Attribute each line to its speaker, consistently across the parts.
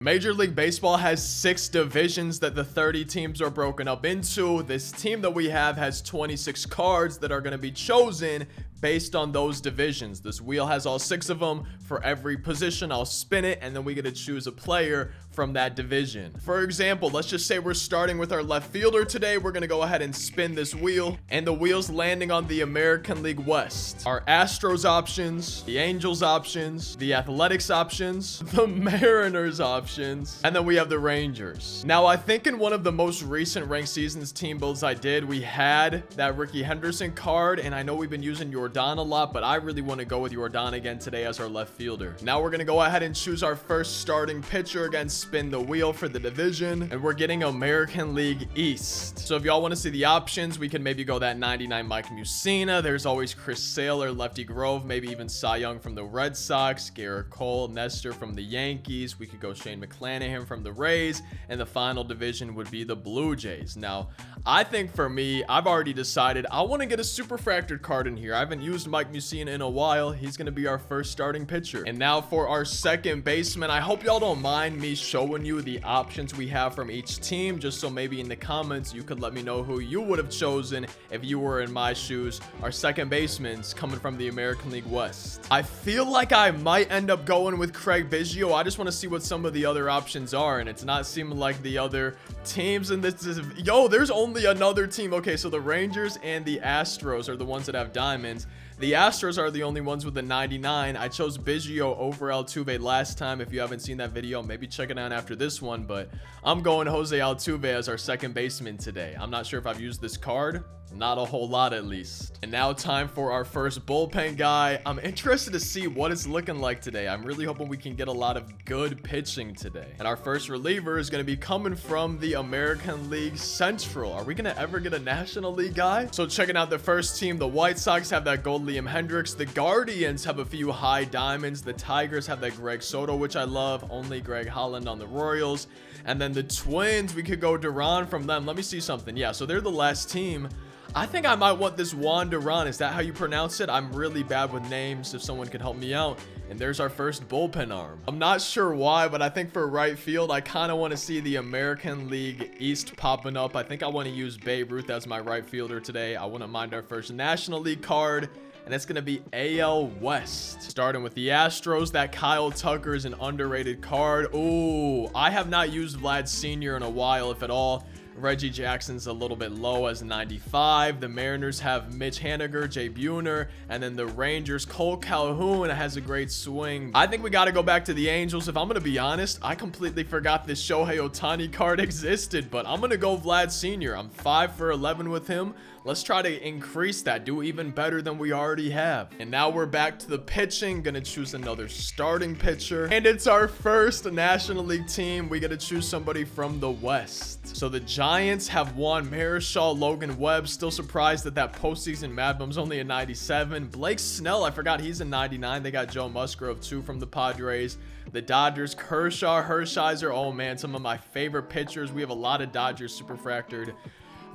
Speaker 1: Major League Baseball has 6 divisions that the 30 teams are broken up into. This team that we have has 26 cards that are going to be chosen based on those divisions. This wheel has all 6 of them. For every position, I'll spin it, and then we get to choose a player from that division. For example, let's just say we're starting with our left fielder today. We're going to go ahead and spin this wheel, and the wheel's landing on the American League West. Our Astros options, the Angels options, the Athletics options, the Mariners options, and then we have the Rangers. Now, I think in one of the most recent ranked seasons team builds I did, we had that Ricky Henderson card, and I know we've been using Jordan a lot, but I really want to go with Jordan again today as our left fielder. Now we're going to go ahead and choose our first starting pitcher against spin the wheel for the division, and we're getting American League East. So if y'all want to see the options, we can maybe go that 99 Mike Mussina. There's always Chris Sale or Lefty Grove, maybe even Cy Young from the Red Sox, Garrett Cole, Nestor from the Yankees. We could go Shane McClanahan from the Rays, and the final division would be the Blue Jays. Now, I think for me, I've already decided I want to get a superfractored card in here. I haven't used Mike Mussina in a while. He's going to be our first starting pitcher. And now for our second baseman, I hope y'all don't mind me showing you the options we have from each team, just so maybe in the comments you could let me know who you would have chosen if you were in my shoes. Our second baseman's coming from the American League West. I feel like I might end up going with Craig Biggio. I just want to see what some of the other options are, and it's not seeming like the other teams in this is, yo, there's only another team. Okay, so the Rangers and the Astros are the ones that have diamonds. The Astros are the only ones with the 99. I chose Biggio over Altuve last time. If you haven't seen that video, maybe check it out after this one, but I'm going Jose Altuve as our second baseman today. I'm not sure if I've used this card. Not a whole lot, at least. And now time for our first bullpen guy. I'm interested to see what it's looking like today. I'm really hoping we can get a lot of good pitching today. And our first reliever is going to be coming from the American League Central. Are we going to ever get a National League guy? So checking out the first team, the White Sox have that gold Liam Hendricks. The Guardians have a few high diamonds. The Tigers have that Greg Soto, which I love. Only Greg Holland on the Royals. And then the Twins, we could go Duran from them. Let me see something. Yeah, so they're the last team. I think I might want this Juan Duran. Is that how you pronounce it? I'm really bad with names. If someone could help me out. And there's our first bullpen arm. I'm not sure why, but I think for right field, I kind of want to see the American League East popping up. I think I want to use Babe Ruth as my right fielder today. I wouldn't mind our first National League card. And it's going to be AL West. Starting with the Astros, that Kyle Tucker is an underrated card. Ooh, I have not used Vlad Sr. in a while, if at all. Reggie Jackson's a little bit low as 95. The Mariners have Mitch Haniger, Jay Buhner, and then the Rangers, Cole Calhoun has a great swing. I think we got to go back to the Angels. If I'm going to be honest, I completely forgot this Shohei Ohtani card existed, but I'm going to go Vlad Sr. I'm 5 for 11 with him. Let's try to increase that, do even better than we already have. And now we're back to the pitching. Gonna choose another starting pitcher. And it's our first National League team. We gotta choose somebody from the West. So the Giants have Juan Marichal, Logan Webb. Still surprised that that postseason Mad Bum's only a 97. Blake Snell, I forgot he's a 99. They got Joe Musgrove too from the Padres. The Dodgers, Kershaw, Hershiser. Oh man, some of my favorite pitchers. We have a lot of Dodgers superfractored.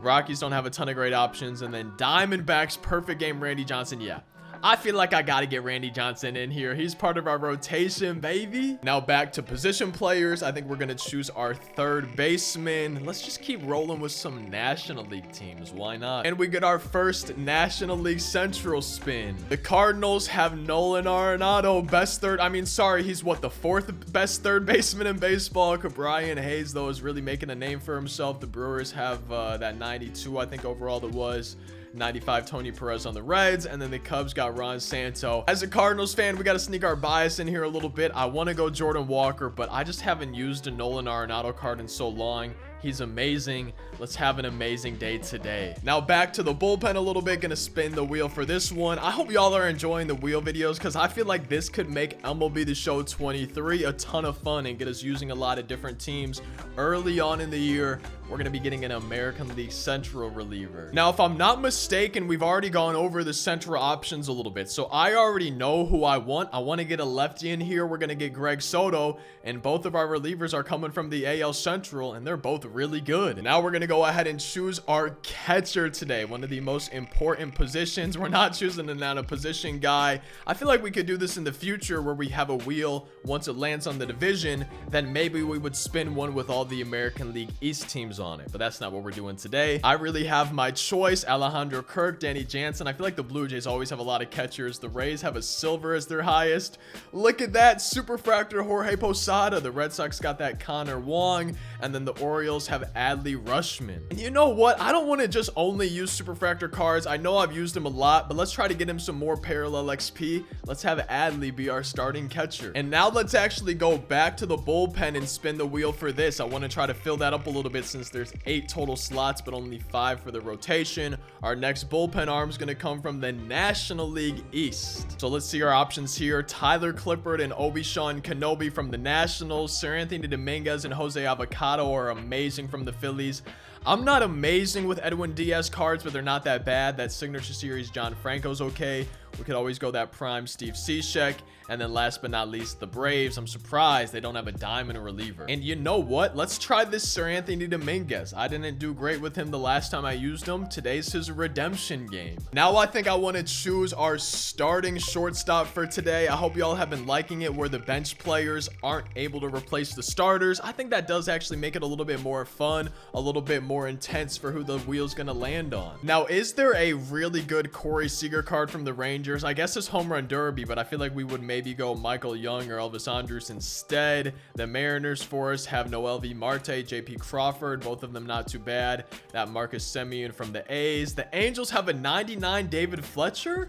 Speaker 1: Rockies don't have a ton of great options. And then Diamondbacks, perfect game, Randy Johnson. Yeah, I feel like I got to get Randy Johnson in here. He's part of our rotation, baby. Now back to position players. I think we're going to choose our third baseman. Let's just keep rolling with some National League teams. Why not? And we get our first National League Central spin. The Cardinals have Nolan Arenado, best third. I mean, sorry, he's what, the 4th best third baseman in baseball. Brian Hayes, though, is really making a name for himself. The Brewers have that 92, I think, overall that was. 95 Tony Perez on the Reds, and then the Cubs got Ron Santo. As a Cardinals fan, we got to sneak our bias in here a little bit. I want to go Jordan Walker, but I just haven't used a Nolan Arenado card in so long. He's amazing. Let's have an amazing day today. Now back to the bullpen a little bit. Gonna spin the wheel for this one. I hope y'all are enjoying the wheel videos because I feel like this could make MLB The Show 23 a ton of fun and get us using a lot of different teams early on in the year. We're going to be getting an American League Central reliever. Now, if I'm not mistaken, we've already gone over the Central options a little bit. So I already know who I want. I want to get a lefty in here. We're going to get Greg Soto, and both of our relievers are coming from the AL Central, and they're both really good. Now we're gonna go ahead and choose our catcher today, one of the most important positions. We're not choosing an out of position guy. I feel like we could do this in the future where we have a wheel. Once it lands on the division, then maybe we would spin one with all the American League East teams on it, but that's not what we're doing today. I really have my choice: Alejandro Kirk, Danny Jansen. I feel like the Blue Jays always have a lot of catchers. The Rays have a silver as their highest. Look at that, superfractor Jorge Posada. The Red Sox got that Connor Wong, and then the Orioles have Adley Rutschman. And you know what? I don't want to just only use superfractor cards. I know I've used him a lot, but let's try to get him some more parallel XP. Let's have Adley be our starting catcher. And now let's actually go back to the bullpen and spin the wheel for this. I want to try to fill that up a little bit since there's 8 total slots, but only 5 for the rotation. Our next bullpen arm is going to come from the National League East. So let's see our options here. Tyler Clippard and Obi-Sean Kenobi from the Nationals. Sir Anthony Dominguez and Jose Avocado are amazing from the Phillies. I'm not amazing with Edwin Diaz cards, but they're not that bad. That signature series John Franco's okay. We could always go that prime Steve Cishek. And then last but not least, the Braves. I'm surprised they don't have a diamond reliever. And you know what? Let's try this Sir Anthony Dominguez. I didn't do great with him the last time I used him. Today's his redemption game. Now I think I want to choose our starting shortstop for today. I hope y'all have been liking it where the bench players aren't able to replace the starters. I think that does actually make it a little bit more fun, a little bit more intense for who the wheel's gonna land on. Now, is there a really good Corey Seager card from the Rangers? I guess it's home run derby, but I feel like we would maybe go Michael Young or Elvis Andrus instead. The Mariners for us have Noel V. Marte, JP Crawford, both of them not too bad. That Marcus Semien from the A's. The Angels have a 99 David Fletcher.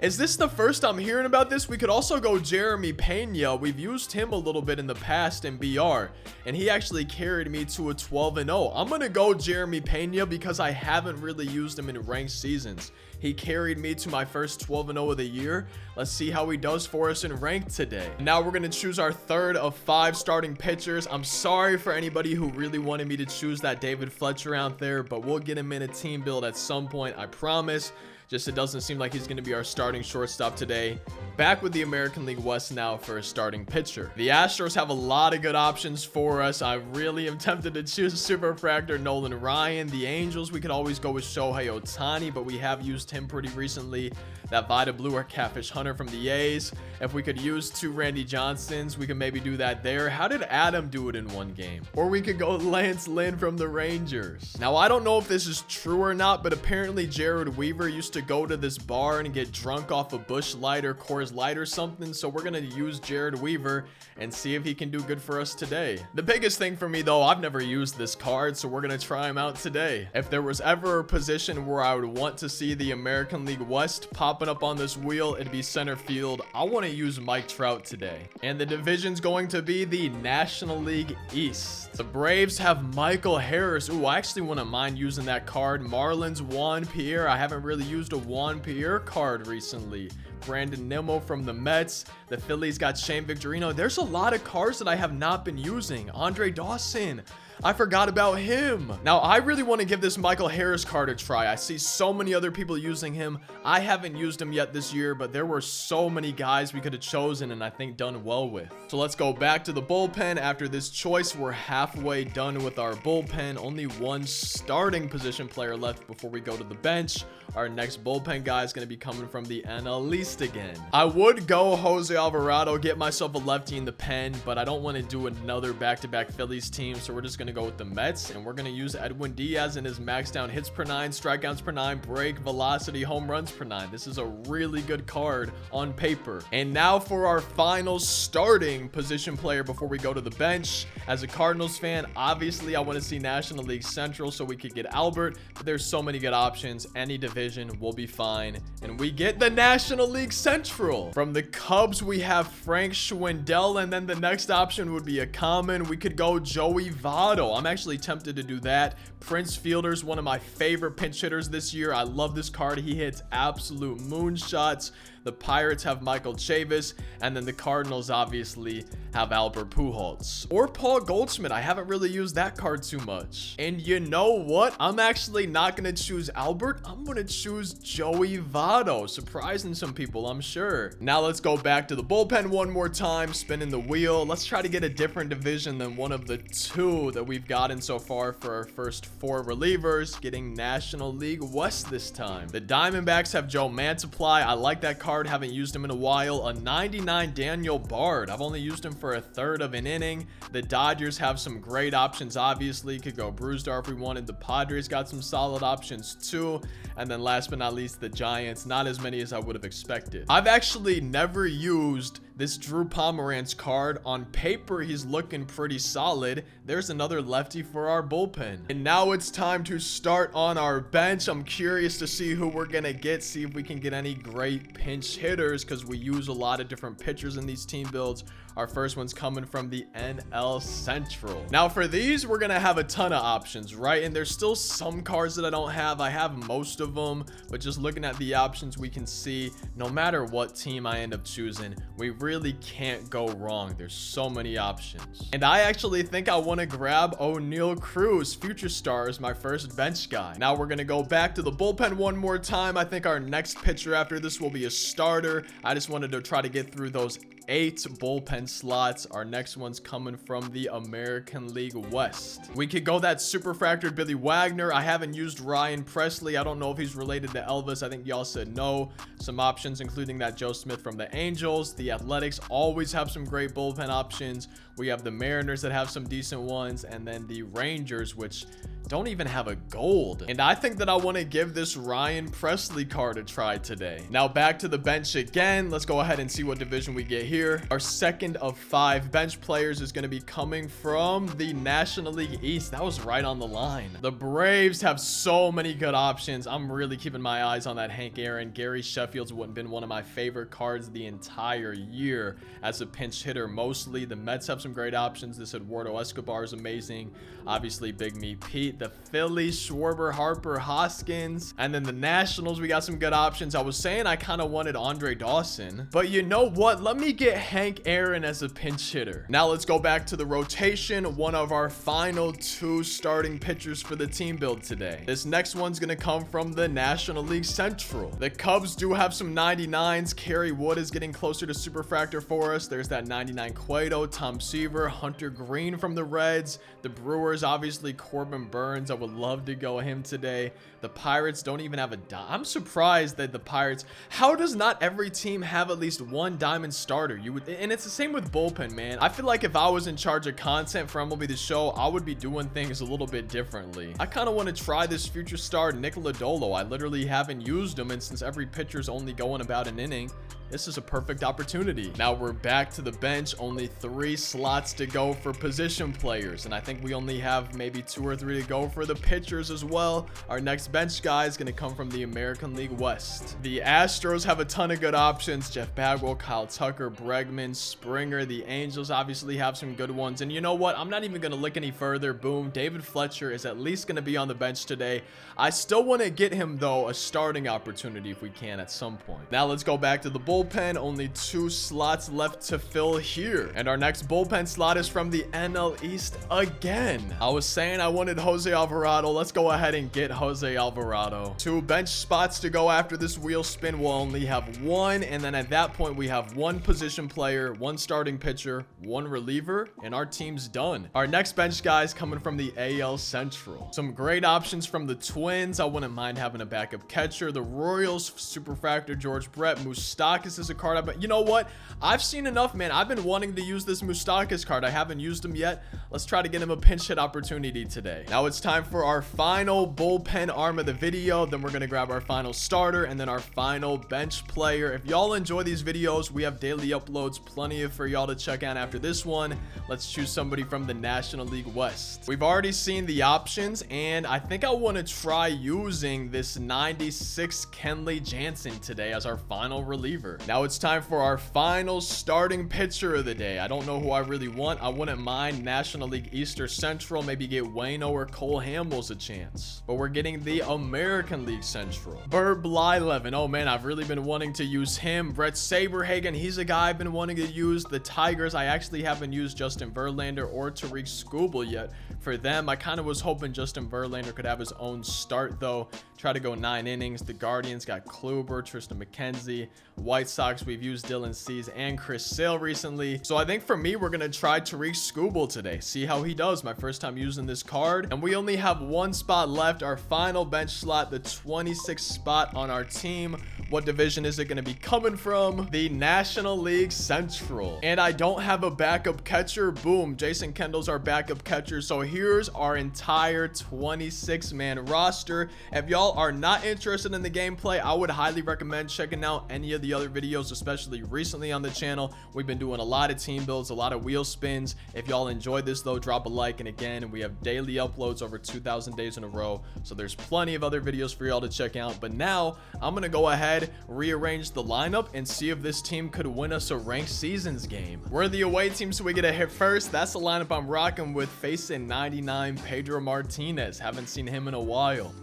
Speaker 1: Is this the first I'm hearing about this? We could also go Jeremy Pena. We've used him a little bit in the past in BR, and he actually carried me to a 12-0. I'm going to go Jeremy Pena because I haven't really used him in ranked seasons. He carried me to my first 12-0 of the year. Let's see how he does for us in ranked today. Now we're going to choose our third of 5 starting pitchers. I'm sorry for anybody who really wanted me to choose that David Fletcher out there, but we'll get him in a team build at some point, I promise. Just it doesn't seem like he's going to be our starting shortstop today. Back with the American League West now for a starting pitcher. The Astros have a lot of good options for us. I really am tempted to choose superfractor Nolan Ryan. The Angels, we could always go with Shohei Ohtani, but we have used him pretty recently. That Vita Blue or Catfish Hunter from the A's. If we could use 2 Randy Johnsons, we could maybe do that there. How did Adam do it in one game? Or we could go Lance Lynn from the Rangers. Now, I don't know if this is true or not, but apparently Jared Weaver used to go to this bar and get drunk off a Busch Light or Coors Light or something. So we're going to use Jared Weaver and see if he can do good for us today. The biggest thing for me, though, I've never used this card, so we're going to try him out today. If there was ever a position where I would want to see the American League West popping up on this wheel, it'd be center field. I want to use Mike Trout today. And the division's going to be the National League East. The Braves have Michael Harris. Ooh, I actually wouldn't mind using that card. Marlins Juan Pierre. I haven't really used a Juan Pierre card recently. Brandon Nimmo from the Mets. The Phillies got Shane Victorino. There's a lot of cards that I have not been using. Andre Dawson. I forgot about him. Now, I really want to give this Michael Harris card a try. I see so many other people using him. I haven't used him yet this year, but there were so many guys we could have chosen and I think done well with. So let's go back to the bullpen. After this choice, we're halfway done with our bullpen. Only one starting position player left before we go to the bench. Our next bullpen guy is going to be coming from the NL East again. I would go Jose Alvarado, get myself a lefty in the pen, but I don't want to do another back-to-back Phillies team, so we're just going to go with the Mets, and we're going to use Edwin Diaz and his max down hits per 9, strikeouts per 9, break velocity, home runs per 9. This is a really good card on paper. And now for our final starting position player before we go to the bench. As a Cardinals fan, obviously I want to see National League Central so we could get Albert, but there's so many good options. Any division will be fine. And we get the National League Central. From the Cubs, we have Frank Schwindel, and then the next option would be a common. We could go Joey Votto. I'm actually tempted to do that. Prince Fielder's one of my favorite pinch hitters this year. I love this card. He hits absolute moonshots. The Pirates have Michael Chavis, and then the Cardinals obviously have Albert Pujols. Or Paul Goldschmidt. I haven't really used that card too much. And you know what? I'm actually not going to choose Albert. I'm going to choose Joey Votto. Surprising some people, I'm sure. Now let's go back to the bullpen one more time, spinning the wheel. Let's try to get a different division than one of the two that we've gotten so far for our first 4 relievers, getting National League West this time. The Diamondbacks have Joe Mantiply. I like that card. Haven't used him in a while. A 99 Daniel Bard. I've only used him for a third of an inning. The Dodgers have some great options, obviously. Could go Brewstar if we wanted. The Padres got some solid options too. And then last but not least, the Giants. Not as many as I would have expected. I've actually never used this Drew Pomeranz card. On paper, he's looking pretty solid. There's another lefty for our bullpen. And now it's time to start on our bench. I'm curious to see who we're gonna get, see if we can get any great pinch hitters, because we use a lot of different pitchers in these team builds. Our first one's coming from the NL Central. Now for these, we're gonna have a ton of options, right? And there's still some cards that I don't have. I have most of them, but just looking at the options, we can see no matter what team I end up choosing, we really can't go wrong. There's so many options. And I actually think I want to grab O'Neal Cruz, future star, as my first bench guy. Now we're gonna go back to the bullpen one more time. I think our next pitcher after this will be a starter. I just wanted to try to get through those 8 bullpen slots. Our next one's coming from the American League West. We could go that superfractor Billy Wagner. I haven't used Ryan Presley. I don't know if he's related to Elvis. I think y'all said no. Some options including that Joe Smith from the Angels. The Athletics always have some great bullpen options. We have the Mariners that have some decent ones, and then the Rangers, which don't even have a gold. And I think that I want to give this Ryan Presley card a try today. Now back to the bench again. Let's go ahead and see what division we get here. Our second of 5 bench players is going to be coming from the National League East. That was right on the line. The Braves have so many good options. I'm really keeping my eyes on that Hank Aaron. Gary Sheffield's been one of my favorite cards the entire year as a pinch hitter mostly. The Mets have some great options. This Eduardo Escobar is amazing. Obviously Big Meat Pete. The Phillies, Schwarber, Harper, Hoskins. And then the Nationals, we got some good options. I was saying I kind of wanted Andre Dawson, but you know what? Let me get Hank Aaron as a pinch hitter. Now let's go back to the rotation. One of our final 2 starting pitchers for the team build today. This next one's gonna come from the National League Central. The Cubs do have some 99s. Kerry Wood is getting closer to superfractor for us. There's that 99 Cueto, Tom Seaver, Hunter Green from the Reds. The Brewers, obviously Corbin Burns. I would love to go him today. The Pirates don't even have a dime. I'm surprised that the Pirates, how does not every team have at least one diamond starter? You would, and it's the same with bullpen, man. I feel like if I was in charge of content for MLB The Show, I would be doing things a little bit differently. I kind of want to try this future star Nick Lodolo. I literally haven't used him, and since every pitcher's only going about an inning, this is a perfect opportunity. Now we're back to the bench. Only 3 slots to go for position players, and I think we only have maybe 2 or 3 to go for the pitchers as well. Our next bench guy is going to come from the American League West. The Astros have a ton of good options. Jeff Bagwell, Kyle Tucker, Bregman, Springer. The Angels obviously have some good ones, and you know what? I'm not even going to look any further. Boom, David Fletcher is at least going to be on the bench today. I still want to get him though a starting opportunity if we can at some point. Now let's go back to the bullpen. Only 2 slots left to fill here, and our next bullpen slot is from the NL East again. I was saying I wanted Jose Alvarado. Let's go ahead and get Jose Alvarado. 2 bench spots to go after this wheel spin. We'll only have 1, and then at that point we have 1 position player, 1 starting pitcher, 1 reliever, and our team's done. Our next bench guy is coming from the AL Central. Some great options from the Twins. I wouldn't mind having a backup catcher. The Royals, superfractor George Brett. Moustakas is a card, but you know what? I've seen enough, man. I've been wanting to use this Moustakas card. I haven't used him yet. Let's try to get him a pinch hit opportunity today. Now it's time for our final bullpen arm of the video. Then we're going to grab our final starter and then our final bench player. If y'all enjoy these videos, we have daily uploads, plenty of for y'all to check out after this one. Let's choose somebody from the National League West. We've already seen the options, and I think I want to try using this 96 Kenley Jansen today as our final reliever. Scherzer. Now it's time for our final starting pitcher of the day. I don't know who I really want. I wouldn't mind National League East or Central. Maybe get Waino or Cole Hamels a chance. But we're getting the American League Central. Bert Blyleven. Oh man, I've really been wanting to use him. Brett Saberhagen. He's a guy I've been wanting to use. The Tigers. I actually haven't used Justin Verlander or Tariq Skubal yet. For them, I kind of was hoping Justin Verlander could have his own start though. Try to go 9 innings. The Guardians got Kluber, Tristan McKenzie. White Sox, we've used Dylan Cease and Chris Sale recently. So I think for me, we're going to try Tariq Skubal today. See how he does. My first time using this card. And we only have 1 spot left. Our final bench slot, the 26th spot on our team. What division is it going to be coming from? The National League Central. And I don't have a backup catcher. Boom. Jason Kendall's our backup catcher. So here's our entire 26-man roster. If y'all are not interested in the gameplay, I would highly recommend checking out any of the other videos, especially recently on the channel. We've been doing a lot of team builds, a lot of wheel spins. If y'all enjoyed this though, drop a like. And again, we have daily uploads over 2,000 days in a row. So there's plenty of other videos for y'all to check out. But now I'm going to go ahead, rearrange the lineup and see if this team could win us a ranked seasons game. We're the away team, so we get a hit first. That's the lineup I'm rocking with, facing 99 Pedro Martinez. Haven't seen him in a while.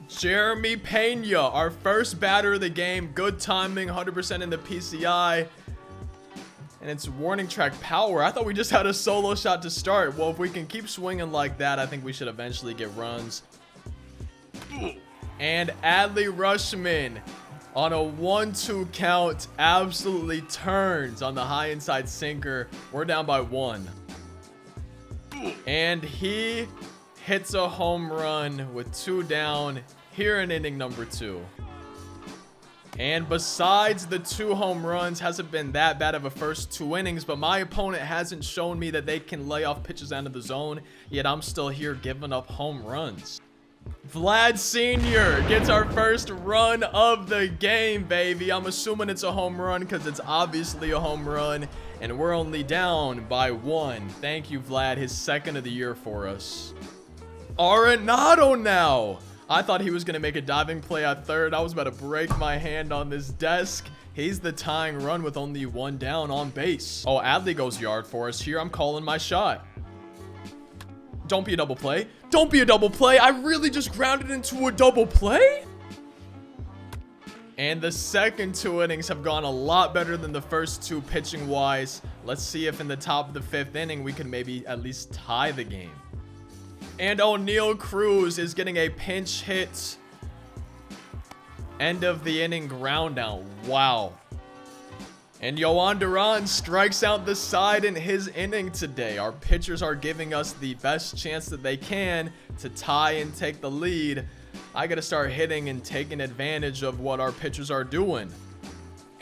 Speaker 1: Jeremy Pena, our first batter of the game. Good timing, 100% in the PCI. And it's warning track power. I thought we just had a solo shot to start. Well, if we can keep swinging like that, I think we should eventually get runs. And Adley Rutschman on a 1-2 count absolutely turns on the high inside sinker. We're down by 1. And he hits a home run with 2 down here in inning number 2. And besides the 2 home runs, hasn't been that bad of a first 2 innings, but my opponent hasn't shown me that they can lay off pitches out of the zone, yet I'm still here giving up home runs. Vlad Sr. gets our first run of the game, baby. I'm assuming it's a home run because it's obviously a home run, and we're only down by 1. Thank you, Vlad. His second of the year for us. Arenado now. I thought he was going to make a diving play at third. I was about to break my hand on this desk. He's the tying run with only 1 down on base. Oh, Adley goes yard for us here. I'm calling my shot. Don't be a double play. Don't be a double play. I really just grounded into a double play? And the second 2 innings have gone a lot better than the first 2 pitching wise. Let's see if in the top of the 5th inning we can maybe at least tie the game. And O'Neal Cruz is getting a pinch hit. End of the inning ground out. Wow. And Yohan Duran strikes out the side in his inning today. Our pitchers are giving us the best chance that they can to tie and take the lead. I got to start hitting and taking advantage of what our pitchers are doing.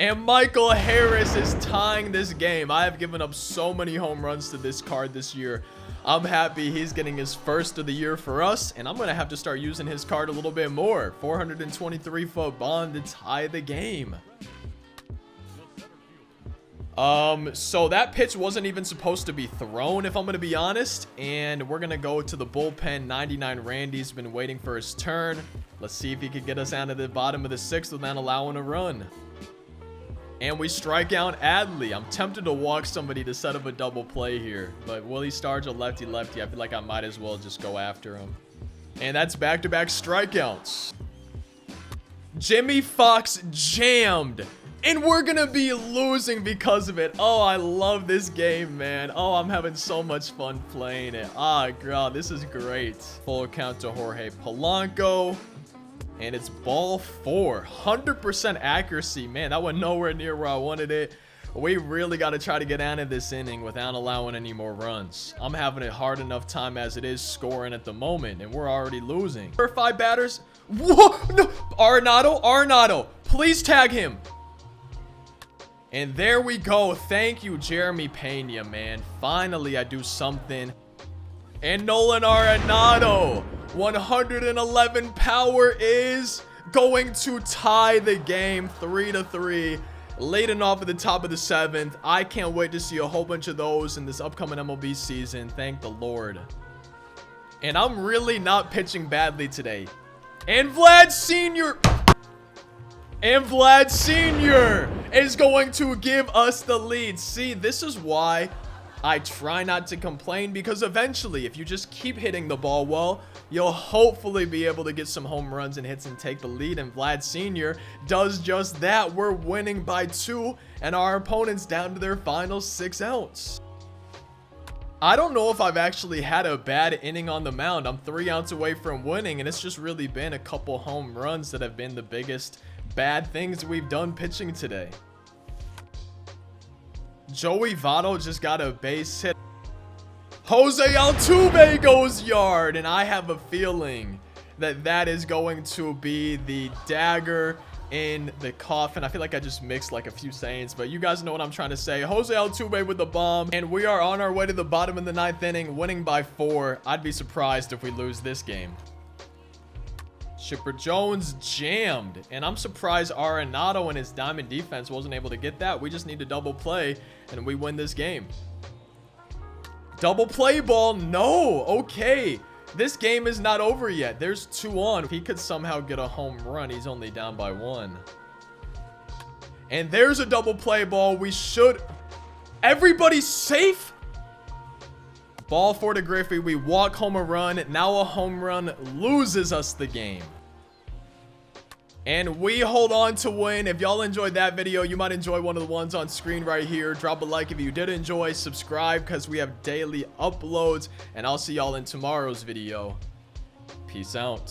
Speaker 1: And Michael Harris is tying this game. I have given up so many home runs to this card this year. I'm happy he's getting his first of the year for us, and I'm going to have to start using his card a little bit more. 423-foot bond to tie the game. So that pitch wasn't even supposed to be thrown, if I'm going to be honest. And we're going to go to the bullpen. 99 Randy's been waiting for his turn. Let's see if he could get us down to the bottom of the 6th without allowing a run. And we strike out Adley. I'm tempted to walk somebody to set up a double play here. But Willie Stargell a lefty-lefty. I feel like I might as well just go after him. And that's back-to-back strikeouts. Jimmy Fox jammed. And we're going to be losing because of it. Oh, I love this game, man. Oh, I'm having so much fun playing it. Ah, God, this is great. Full count to Jorge Polanco. And it's ball 4. 100% accuracy. Man, that went nowhere near where I wanted it. We really got to try to get out of this inning without allowing any more runs. I'm having a hard enough time as it is scoring at the moment, and we're already losing. For 5 batters. Whoa! No! Arenado. Please tag him. And there we go. Thank you, Jeremy Pena, man. Finally, I do something. And Nolan Arenado. 111 power is going to tie the game 3-3. Leading off at the top of the 7th. I can't wait to see a whole bunch of those in this upcoming MLB season. Thank the Lord. And I'm really not pitching badly today. And Vlad Sr. is going to give us the lead. See, this is why I try not to complain, because eventually, if you just keep hitting the ball well, you'll hopefully be able to get some home runs and hits and take the lead. And Vlad Sr. does just that. We're winning by 2, and our opponent's down to their final 6 outs. I don't know if I've actually had a bad inning on the mound. I'm 3 outs away from winning, and it's just really been a couple home runs that have been the biggest bad things we've done pitching today. Joey Votto just got a base hit. Jose Altuve goes yard, and I have a feeling that that is going to be the dagger in the coffin. I feel like I just mixed like a few sayings, but you guys know what I'm trying to say. Jose Altuve with the bomb, and we are on our way to the bottom of the 9th inning, winning by 4. I'd be surprised if we lose this game. Chipper Jones jammed, and I'm surprised Arenado and his diamond defense wasn't able to get that. We just need to double play, and we win this game. Double play ball. No. Okay. This game is not over yet. There's 2 on. If he could somehow get a home run, he's only down by 1. And there's a double play ball. We should... Everybody's safe? Ball for the Griffey. We walk home a run. Now a home run loses us the game. And we hold on to win. If y'all enjoyed that video, you might enjoy one of the ones on screen right here. Drop a like if you did enjoy. Subscribe because we have daily uploads. And I'll see y'all in tomorrow's video. Peace out.